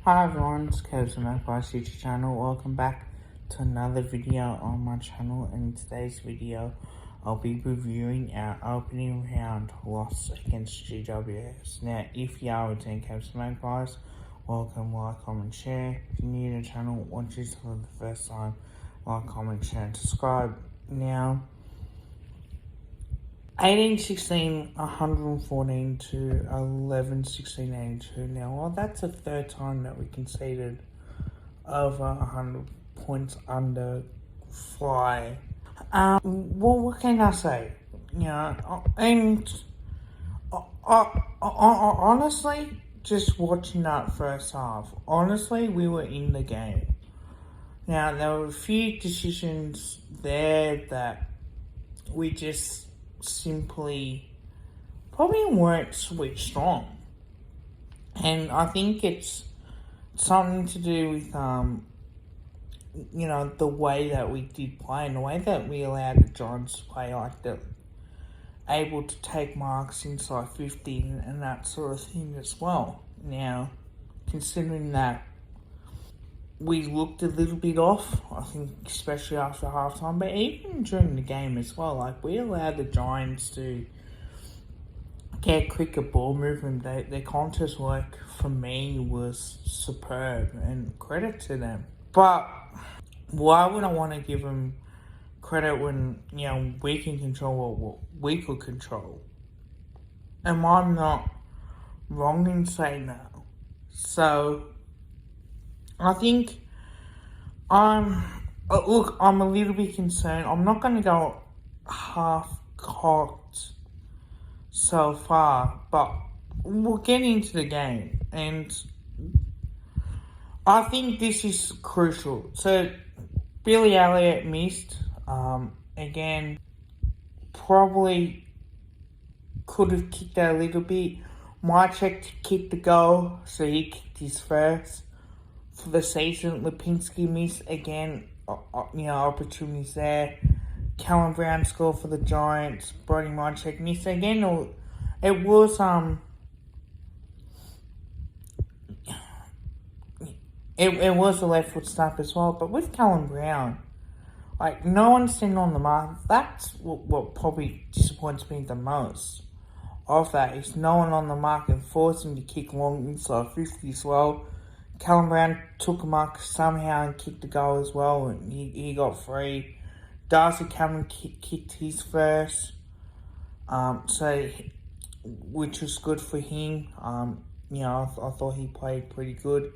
Hi everyone, it's Kev's Magpie's YouTube channel. Welcome back to another video on my channel. In today's video, I'll be reviewing our opening round loss against GWS. Now, if you are returning Kev's Magpies, welcome, like, comment, share. If you're new to the channel, watch this for the first time, like, comment, share, and subscribe. Now, 18-16, 114 to 11-16, 82. Now, well, that's the third time that we conceded over 100 points under fly. Well, what can I say? You know, and honestly, just watching that first half, honestly, we were in the game. Now, there were a few decisions there that we just simply probably weren't switched on, and I think it's something to do with the way that we did play and the way that we allowed the Giants to play, like that, able to take marks inside 50 and that sort of thing as well. Now, considering that we looked a little bit off, I think, especially after halftime, but even during the game as well. Like, we allowed the Giants to get quicker ball movement. Their contest work, for me, was superb, and credit to them. But why would I want to give them credit when, we can control what we could control? Am I not wrong in saying that? So, I think I'm a little bit concerned. I'm not going to go half-cocked so far, but we'll get into the game. And I think this is crucial. So, Billy Elliott missed. Again, probably could have kicked that a little bit. Mychek kicked the goal, so he kicked his first for the season. Lipinski missed again, opportunities there. Callum Brown scored for the Giants. Brody Mychek missed again. It was it was a left foot snap as well. But with Callum Brown, like, no one's sitting on the mark. That's what probably disappoints me the most of that, is no one on the mark and forced him to kick long inside 50 as well. Callum Brown took a mark somehow and kicked the goal as well, and he got free. Darcy Cameron kicked his first, which was good for him. I thought he played pretty good.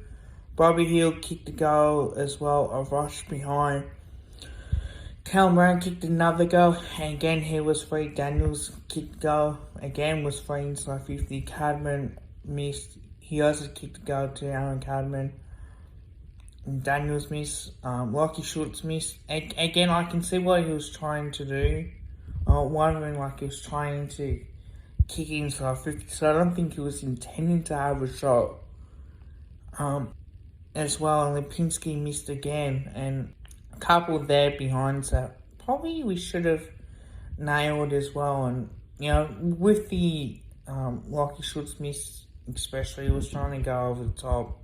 Bobby Hill kicked the goal as well, a rush behind. Callum Brown kicked another goal, and again he was free. Daniels kicked the goal, again was free inside 50. Cadman missed. He also kicked a goal to Aaron Cadman. Daniels missed. Lockie Schultz missed. Again, I can see what he was trying to do. Wondering, like, he was trying to kick inside 50, so I don't think he was intending to have a shot. As well, and Lipinski missed again, and a couple there behind that probably we should have nailed as well. And, with the Lockie Schultz miss, especially, was trying to go over the top,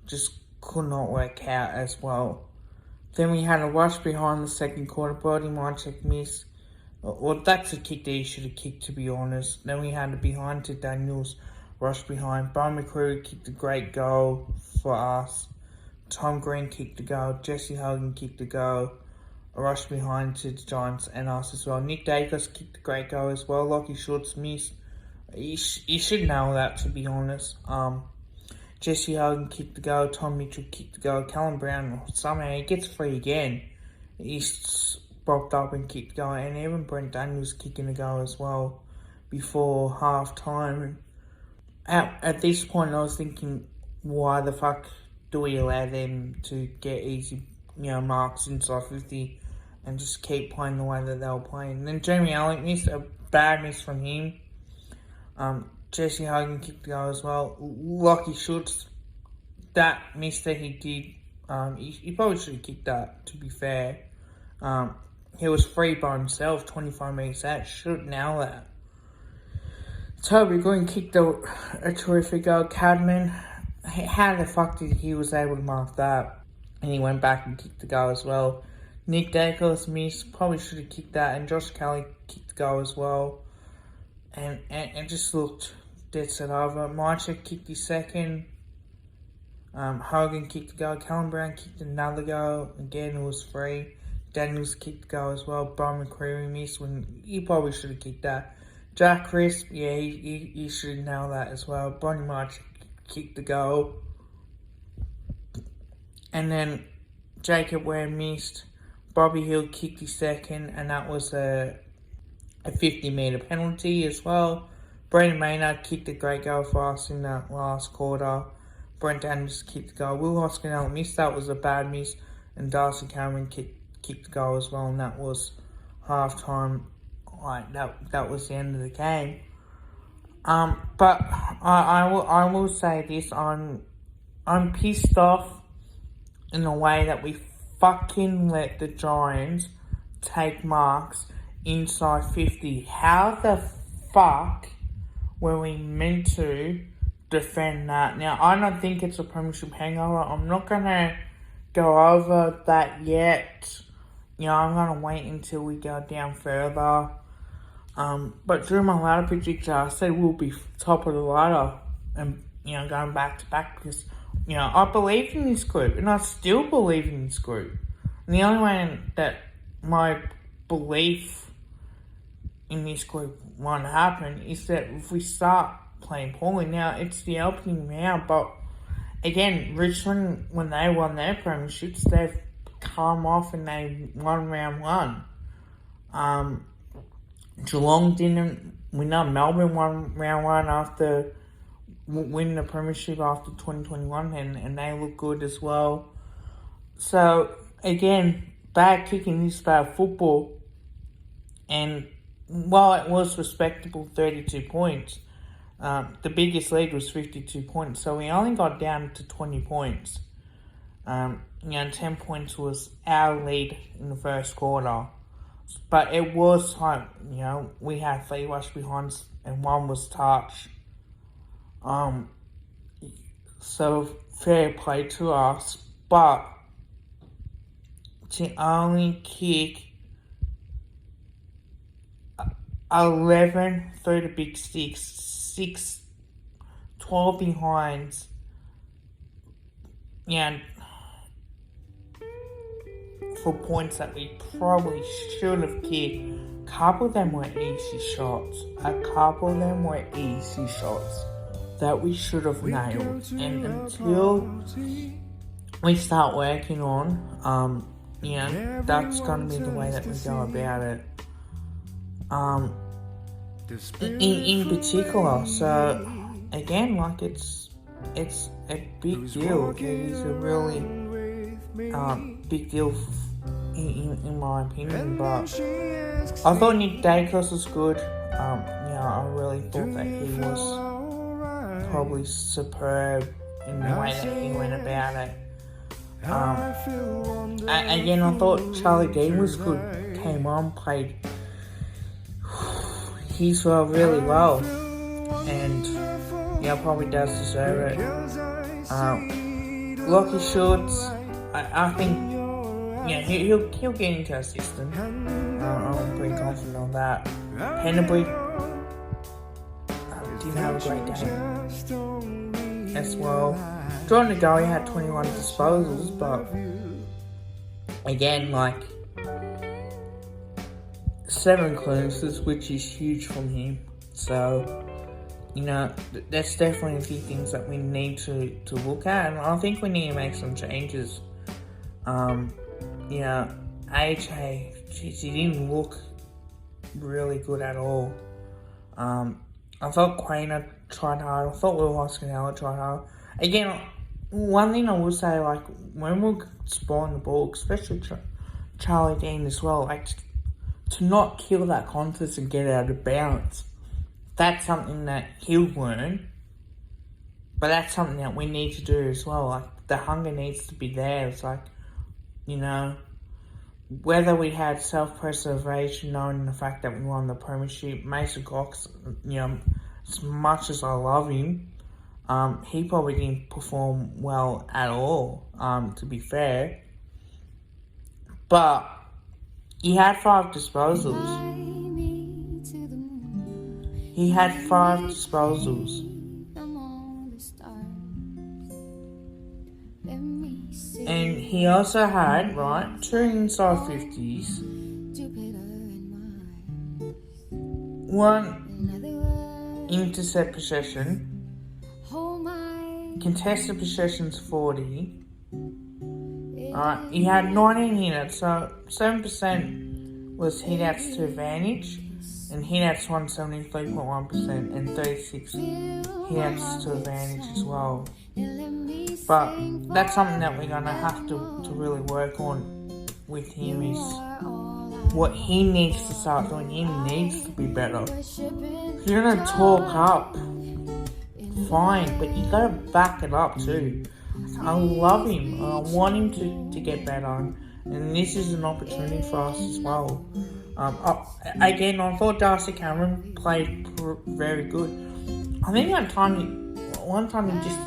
just could not work out as well. Then we had a rush behind the second quarter. Brody Mychek missed. Well, that's a kick that he should have kicked, to be honest. Then we had a behind to Daniels, rush behind. Bo McCrew kicked a great goal for us. Tom Green kicked the goal. Jesse Hogan kicked the goal. A rush behind to the Giants and us as well. Nick Dacos kicked a great goal as well. Lockie Schultz missed. You should know that, to be honest. Jesse Hogan kicked the goal. Tom Mitchell kicked the goal. Callum Brown, somehow he gets free again. He's popped up and kicked the goal. And even Brent Daniels kicking the goal as well before half time. At this point, I was thinking, why the fuck do we allow them to get easy, marks inside 50 and just keep playing the way that they were playing? And then Jamie Allen missed, a bad miss from him. Jesse Hogan kicked the goal as well. Lockie Schultz, that miss that he did, he probably should have kicked that, to be fair. He was free by himself, 25 metres out, should have nailed that. Toby Green kicked a terrific goal. Cadman how the fuck did he was able to mark that? And he went back and kicked the goal as well. Nick Dacos missed, probably should have kicked that, and Josh Kelly kicked the goal as well. And it just looked dead set over. Mychek kicked his second. Hogan kicked the goal. Callum Brown kicked another goal. Again, it was free. Daniels kicked the goal as well. Brian McCreary missed when he probably should have kicked that. Jack Crisp, yeah, he should have nailed that as well. Bonnie Mychek kicked the goal. And then Jacob Ware missed. Bobby Hill kicked his second, and that was a 50-metre penalty as well. Brendan Maynard kicked a great goal for us in that last quarter. Brent Anderson kicked the goal. Will Hoskinell missed, that was a bad miss. And Darcy Cameron kicked the goal as well, and that was half-time. That was the end of the game. But I will say this, I'm pissed off in the way that we fucking let the Giants take marks inside 50. How the fuck were we meant to defend that? Now, I don't think it's a premiership hangover. I'm not going to go over that yet. I'm going to wait until we go down further. But during my ladder prediction, I said we'll be top of the ladder and, going back to back because, I believe in this group and I still believe in this group. And the only way that my belief in this group won't happen is that if we start playing poorly. Now, it's the opening round, but again, Richmond, when they won their premierships, they've come off and they won round one. Geelong didn't. We know Melbourne won round one after winning the premiership after 2021, and they look good as well. So, again, bad kicking is bad football. And while it was respectable 32 points, the biggest lead was 52 points. So we only got down to 20 points. 10 points was our lead in the first quarter. But it was like, we had 3 rush behinds and 1 was touch. So fair play to us. But to only kick 11 through the big sticks, 12 behinds, for points that we probably should have kicked. A couple of them were easy shots. That we should have nailed. And until we start working on, that's going to be the way that we go about it. In particular, so again, it's a big deal. It is a really big deal in my opinion. But I thought Nick Dacos was good. I really thought that he was probably superb in the way that he went about it. Again, I thought Charlie Dean was good. Came on, played his role really well, and probably does deserve it. Lockie Schultz, I think he'll get into our system. I'm pretty confident on that. Penderbury didn't have a great game as well. Jordan Goey had 21 disposals, but again, 7 clearances, which is huge from him. So, that's definitely a few things that we need to look at, and I think we need to make some changes. AJ, he didn't look really good at all. I thought Quainer tried hard. I thought Will Hoskinell tried hard. Again, one thing I will say, when we're spoiling the ball, especially Charlie Dean as well, to not kill that contest and get out of bounds, that's something that he'll learn. But that's something that we need to do as well. The hunger needs to be there. It's whether we had self-preservation, knowing the fact that we won the premiership, Mason Cox, as much as I love him, he probably didn't perform well at all, to be fair. But he had 5 disposals. He had 5 disposals. And he also had, right, 2 inside 50s, 1 intercept possession, contested possessions 40. Alright, he had 19 hit-outs, so 7% was hit-outs to advantage, and hit-outs won 73.1%, and 36 hit-outs to advantage as well. But that's something that we're going to have to really work on with him, is what he needs to start doing. He needs to be better. If you're going to talk up, fine, but you got to back it up too. I love him. I want him to get better, and this is an opportunity for us as well. Again, I thought Darcy Cameron played very good. I think one time he just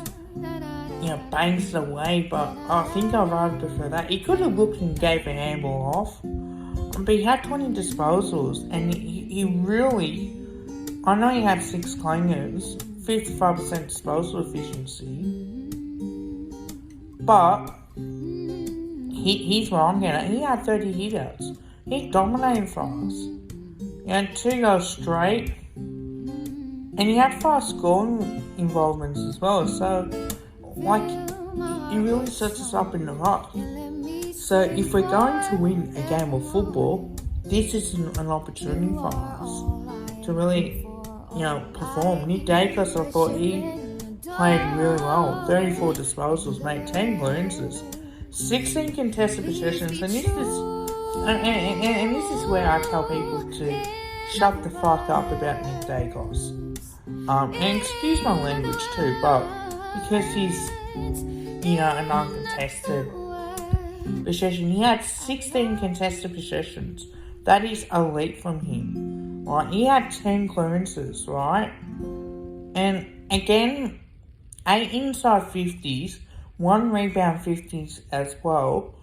bangs it away, but I think I'd rather prefer that. He could have looked and gave a handball off, but he had 20 disposals, and he really, I know he had 6 clangers, 55% disposal efficiency, but he's wrong in it. He had 30 hit-outs. He dominated for us. He had 2 goals straight, and he had 5 scoring involvements as well. So, he really sets us up in the ruck. So, if we're going to win a game of football, this is an opportunity for us to really, perform. Nick Dacos, I thought he played really well. 34 disposals, made 10 clearances, 16 contested possessions, and this is where I tell people to shut the fuck up about Nick Dacos. And excuse my language too, but because he's, an uncontested possession, he had 16 contested possessions. That is elite from him, right? He had 10 clearances, right? And again, 8 inside 50s, 1 rebound 50s as well,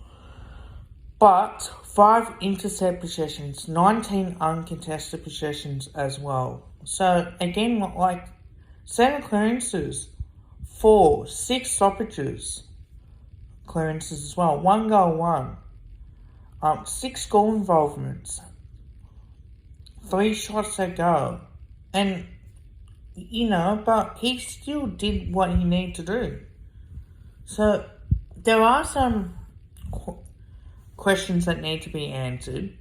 but 5 intercept possessions, 19 uncontested possessions as well. So again, 7 clearances, 6 stoppages, clearances as well, 1 goal, 6 goal involvements, 3 shots a go, and but he still did what he needed to do. So there are some questions that need to be answered.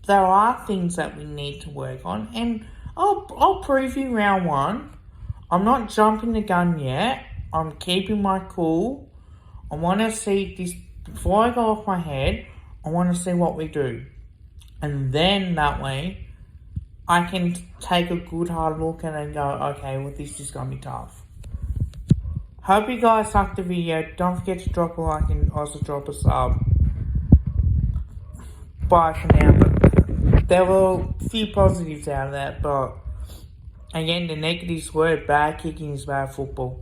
There are things that we need to work on, and I'll preview round 1. I'm not jumping the gun yet. I'm keeping my cool. I want to see this before I go off my head. I want to see what we do, and then that way I can take a good hard look at it and go, okay, well, this is going to be tough. Hope you guys liked the video. Don't forget to drop a like and also drop a sub. Bye for now. But there were a few positives out of that, but again, the negatives were bad kicking is bad football.